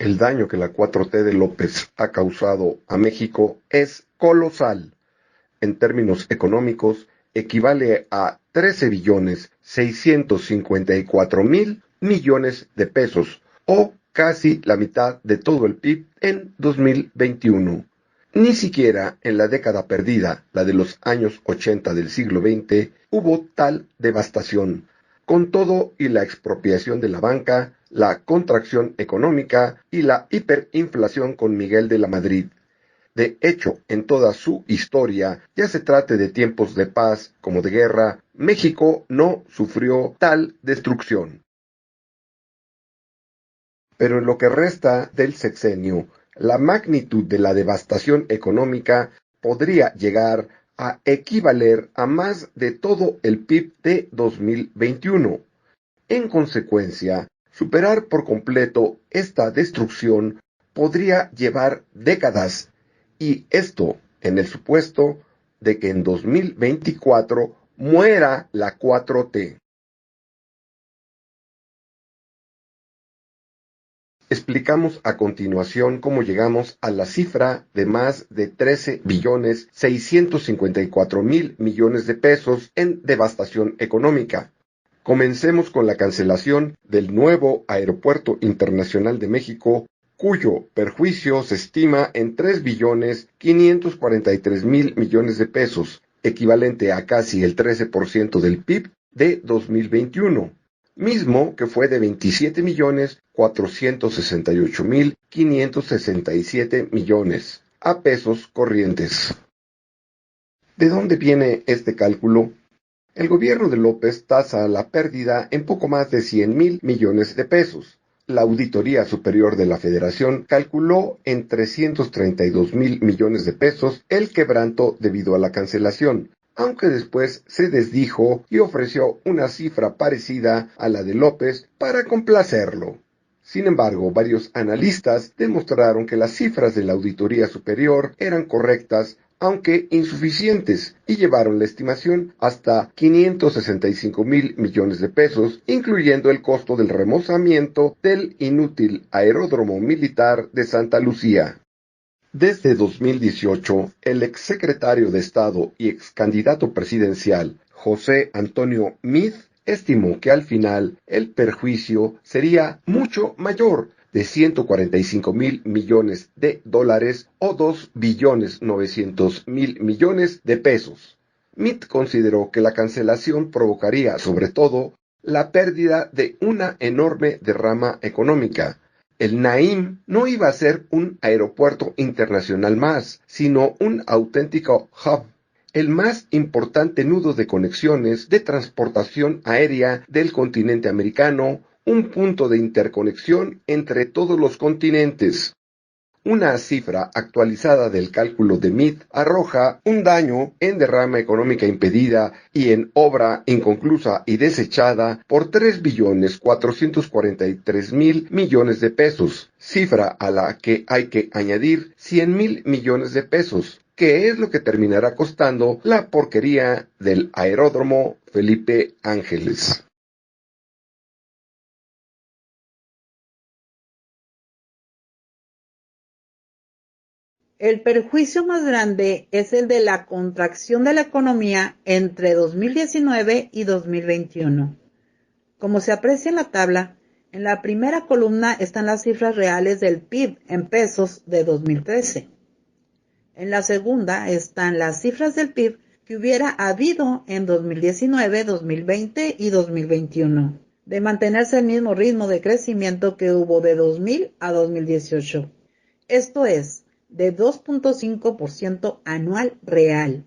El daño que la 4T de López ha causado a México es colosal. En términos económicos, equivale a 13.654.000.000.000 de pesos, o casi la mitad de todo el PIB en 2021. Ni siquiera en la década perdida, la de los años 80 del siglo XX, hubo tal devastación. Con todo y la expropiación de la banca, la contracción económica y la hiperinflación con Miguel de la Madrid. De hecho, en toda su historia, ya se trate de tiempos de paz como de guerra, México no sufrió tal destrucción. Pero en lo que resta del sexenio, la magnitud de la devastación económica podría llegar a equivaler a más de todo el PIB de 2021. En consecuencia, superar por completo esta destrucción podría llevar décadas, y esto en el supuesto de que en 2024 muera la 4T. Explicamos a continuación cómo llegamos a la cifra de más de 13.654.000.000.000 de pesos en devastación económica. Comencemos con la cancelación del nuevo Aeropuerto Internacional de México, cuyo perjuicio se estima en 3.543.000.000.000 de pesos, equivalente a casi el 13% del PIB de 2021. Mismo que fue de 27.468.567 a pesos corrientes. ¿De dónde viene este cálculo? El gobierno de López tasa la pérdida en poco más de 100.000 millones de pesos. La Auditoría Superior de la Federación calculó en 332.000 millones de pesos el quebranto debido a la cancelación, aunque después se desdijo y ofreció una cifra parecida a la de López para complacerlo. Sin embargo, varios analistas demostraron que las cifras de la Auditoría Superior eran correctas, aunque insuficientes, y llevaron la estimación hasta 565.000 millones de pesos, incluyendo el costo del remozamiento del inútil aeródromo militar de Santa Lucía. Desde 2018, el exsecretario de Estado y excandidato presidencial, José Antonio Meade, estimó que al final el perjuicio sería mucho mayor, de 145.000 millones de dólares o 2.900.000 millones de pesos. Meade consideró que la cancelación provocaría, sobre todo, la pérdida de una enorme derrama económica. El Naim no iba a ser un aeropuerto internacional más, sino un auténtico hub, el más importante nudo de conexiones de transportación aérea del continente americano, un punto de interconexión entre todos los continentes. Una cifra actualizada del cálculo de Meade arroja un daño en derrama económica impedida y en obra inconclusa y desechada por 3.443.000 millones de pesos, cifra a la que hay que añadir 100.000 millones de pesos, que es lo que terminará costando la porquería del aeródromo Felipe Ángeles. El perjuicio más grande es el de la contracción de la economía entre 2019 y 2021. Como se aprecia en la tabla, en la primera columna están las cifras reales del PIB en pesos de 2013. En la segunda están las cifras del PIB que hubiera habido en 2019, 2020 y 2021, de mantenerse el mismo ritmo de crecimiento que hubo de 2000 a 2018. Esto es, de 2.5% anual real.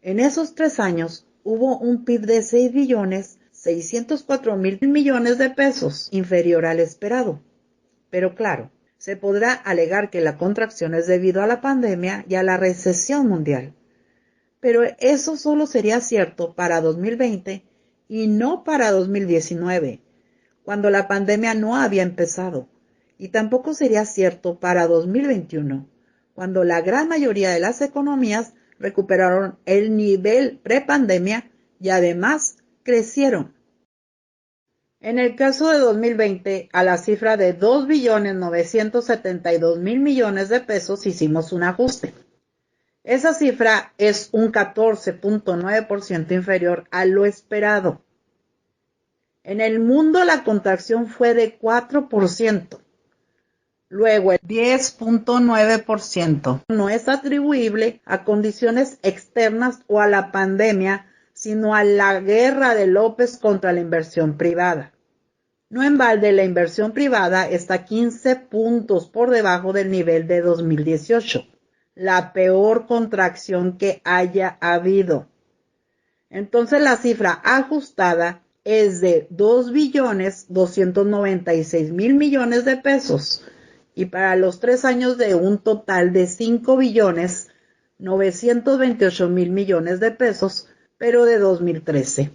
En esos 3 años hubo un PIB de 6.604.000 millones de pesos, inferior al esperado. Pero claro, se podrá alegar que la contracción es debido a la pandemia y a la recesión mundial. Pero eso solo sería cierto para 2020 y no para 2019, cuando la pandemia no había empezado. Y tampoco sería cierto para 2021, cuando la gran mayoría de las economías recuperaron el nivel prepandemia y además crecieron. En el caso de 2020, a la cifra de 2.972.000 millones de pesos hicimos un ajuste. Esa cifra es un 14.9% inferior a lo esperado. En el mundo la contracción fue de 4%. Luego el 10.9% no es atribuible a condiciones externas o a la pandemia, sino a la guerra de López contra la inversión privada. No en balde, la inversión privada está 15 puntos por debajo del nivel de 2018, la peor contracción que haya habido. Entonces la cifra ajustada es de 2.296.000 millones de pesos y para los 3 años de un total de 5.928.000 millones de pesos, pero de 2013.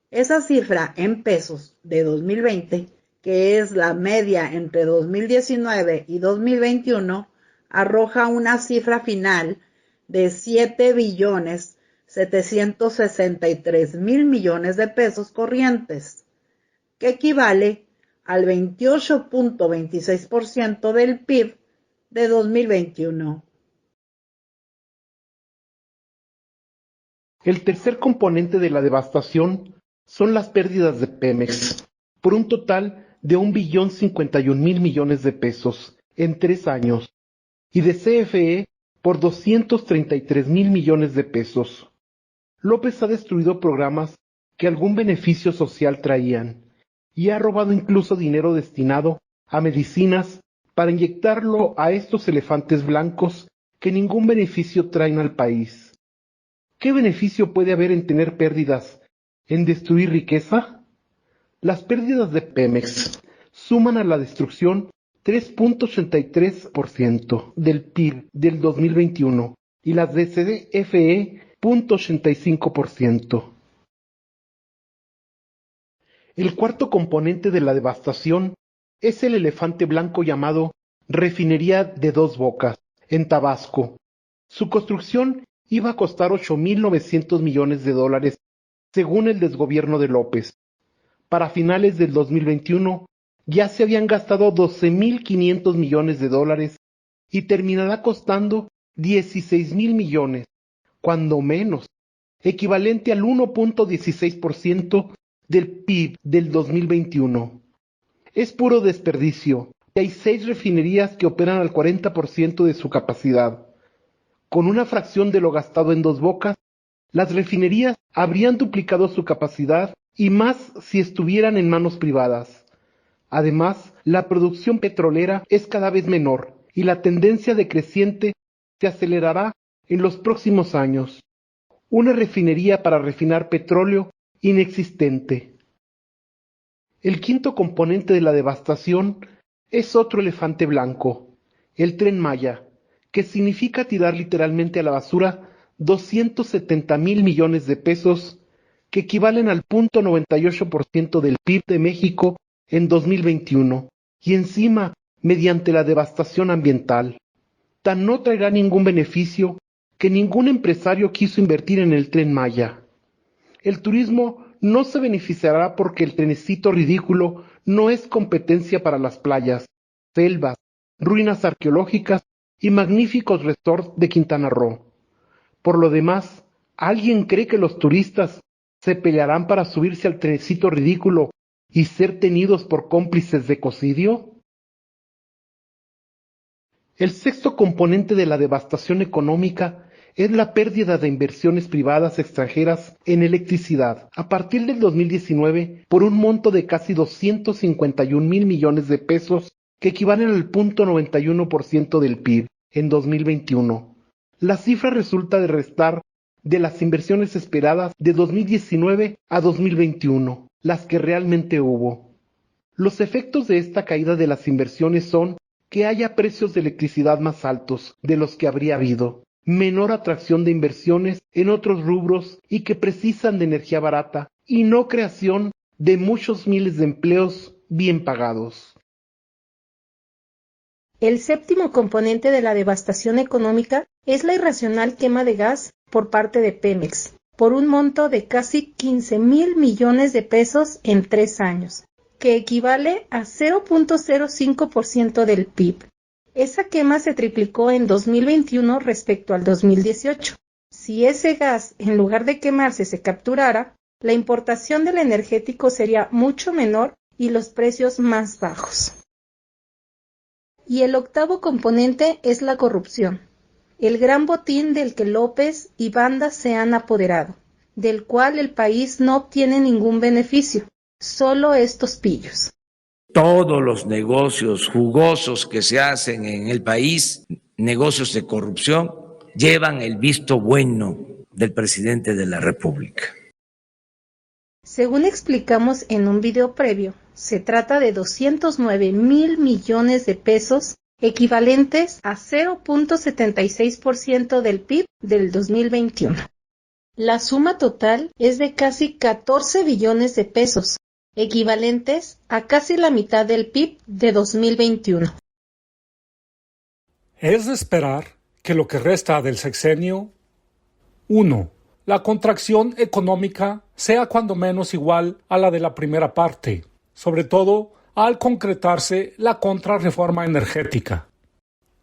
Esa cifra en pesos de 2020, que es la media entre 2019 y 2021, arroja una cifra final de 7.763.000 millones de pesos corrientes, que equivale al 28.26% del PIB de 2021. El tercer componente de la devastación son las pérdidas de Pemex, por un total de 1.051.000 millones de pesos en 3 años, y de CFE por 233.000 millones de pesos. López ha destruido programas que algún beneficio social traían, y ha robado incluso dinero destinado a medicinas para inyectarlo a estos elefantes blancos que ningún beneficio traen al país. ¿Qué beneficio puede haber en tener pérdidas, en destruir riqueza? Las pérdidas de Pemex suman a la destrucción 3.83% del PIB del 2021 y las de CFE 0.85%. El cuarto componente de la devastación es el elefante blanco llamado Refinería de Dos Bocas, en Tabasco. Su construcción iba a costar 8.900 millones de dólares, según el desgobierno de López. Para finales del 2021 ya se habían gastado 12.500 millones de dólares y terminará costando 16.000 millones, cuando menos, equivalente al 1.16% del PIB del 2021. Es puro desperdicio, y hay 6 refinerías que operan al 40% de su capacidad. Con una fracción de lo gastado en Dos Bocas, las refinerías habrían duplicado su capacidad y más si estuvieran en manos privadas. Además, la producción petrolera es cada vez menor y la tendencia decreciente se acelerará en los próximos años. Una refinería para refinar petróleo inexistente. El quinto componente de la devastación es otro elefante blanco, el Tren Maya, que significa tirar literalmente a la basura 270.000 millones de pesos, que equivalen al 0.98% del PIB de México en 2021, y encima mediante la devastación ambiental. Tan no traerá ningún beneficio que ningún empresario quiso invertir en el Tren Maya. El turismo no se beneficiará porque el trenecito ridículo no es competencia para las playas, selvas, ruinas arqueológicas y magníficos resorts de Quintana Roo. Por lo demás, ¿alguien cree que los turistas se pelearán para subirse al trenecito ridículo y ser tenidos por cómplices de ecocidio? El sexto componente de la devastación económica es la pérdida de inversiones privadas extranjeras en electricidad a partir del 2019 por un monto de casi 251.000 millones de pesos que equivalen al 0.91% del PIB en 2021. La cifra resulta de restar de las inversiones esperadas de 2019 a 2021, las que realmente hubo. Los efectos de esta caída de las inversiones son que haya precios de electricidad más altos de los que habría habido, menor atracción de inversiones en otros rubros y que precisan de energía barata, y no creación de muchos miles de empleos bien pagados. El séptimo componente de la devastación económica es la irracional quema de gas por parte de Pemex. por un monto de casi 15,000 millones de pesos en 3 años, que equivale a 0.05% del PIB. Esa quema se triplicó en 2021 respecto al 2018. Si ese gas, en lugar de quemarse, se capturara, la importación del energético sería mucho menor y los precios más bajos. Y el octavo componente es la corrupción, el gran botín del que López y banda se han apoderado, del cual el país no obtiene ningún beneficio, solo estos pillos. Todos los negocios jugosos que se hacen en el país, negocios de corrupción, llevan el visto bueno del presidente de la República. Según explicamos en un video previo, se trata de 209,000 millones de pesos, equivalentes a 0.76% del PIB del 2021. La suma total es de casi 14 billones de pesos, equivalentes a casi la mitad del PIB de 2021. Es de esperar que lo que resta del sexenio, 1. La contracción económica sea cuando menos igual a la de la primera parte, sobre todo al concretarse la contrarreforma energética.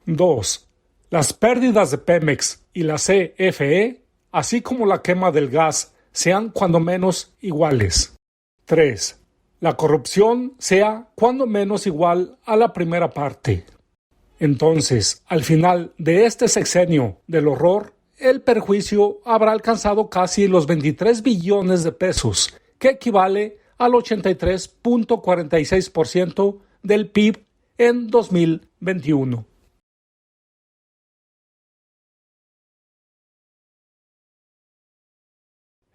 2. Las pérdidas de Pemex y la CFE, así como la quema del gas, sean cuando menos iguales. 3. La corrupción sea cuando menos igual a la primera parte. Entonces, al final de este sexenio del horror, el perjuicio habrá alcanzado casi los 23 billones de pesos, que equivale al 83.46% del PIB en 2021.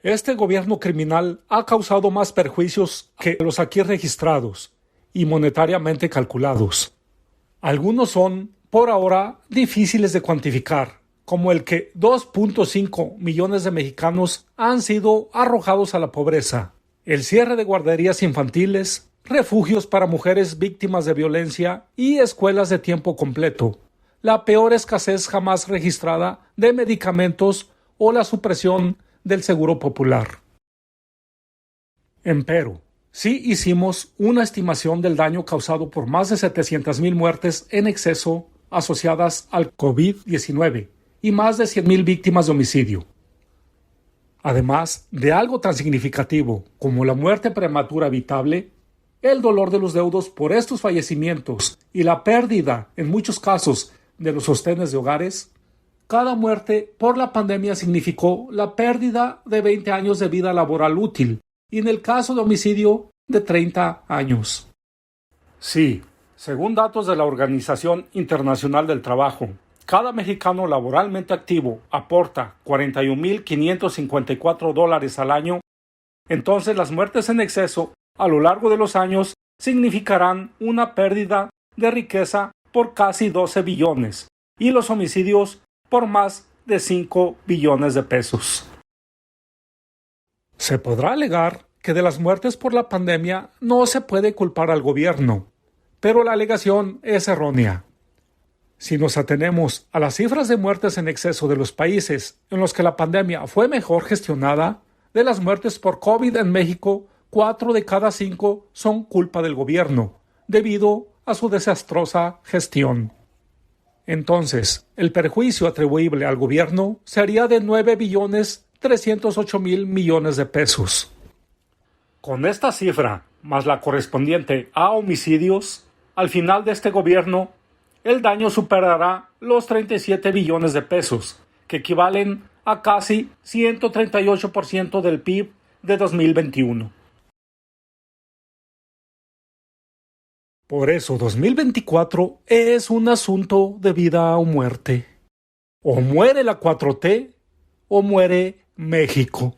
Este gobierno criminal ha causado más perjuicios que los aquí registrados y monetariamente calculados. Algunos son, por ahora, difíciles de cuantificar, como el que 2.5 millones de mexicanos han sido arrojados a la pobreza, el cierre de guarderías infantiles, refugios para mujeres víctimas de violencia y escuelas de tiempo completo, la peor escasez jamás registrada de medicamentos o la supresión del Seguro Popular. Empero, sí hicimos una estimación del daño causado por más de 700,000 muertes en exceso asociadas al COVID-19 y más de 100,000 víctimas de homicidio. Además de algo tan significativo como la muerte prematura evitable, el dolor de los deudos por estos fallecimientos y la pérdida, en muchos casos, de los sostenes de hogares, cada muerte por la pandemia significó la pérdida de 20 años de vida laboral útil y en el caso de homicidio de 30 años. Sí, según datos de la Organización Internacional del Trabajo, cada mexicano laboralmente activo aporta $41,554 al año, entonces las muertes en exceso a lo largo de los años significarán una pérdida de riqueza por casi 12 billones y los homicidios por más de 5 billones de pesos. Se podrá alegar que de las muertes por la pandemia no se puede culpar al gobierno, pero la alegación es errónea. Si nos atenemos a las cifras de muertes en exceso de los países en los que la pandemia fue mejor gestionada, de las muertes por COVID en México, 4 de cada 5 son culpa del gobierno, debido a su desastrosa gestión. Entonces, el perjuicio atribuible al gobierno sería de 9,308,000 millones de pesos. Con esta cifra, más la correspondiente a homicidios, al final de este gobierno, el daño superará los 37 billones de pesos, que equivalen a casi 138% del PIB de 2021. Por eso 2024 es un asunto de vida o muerte. O muere la 4T o muere México.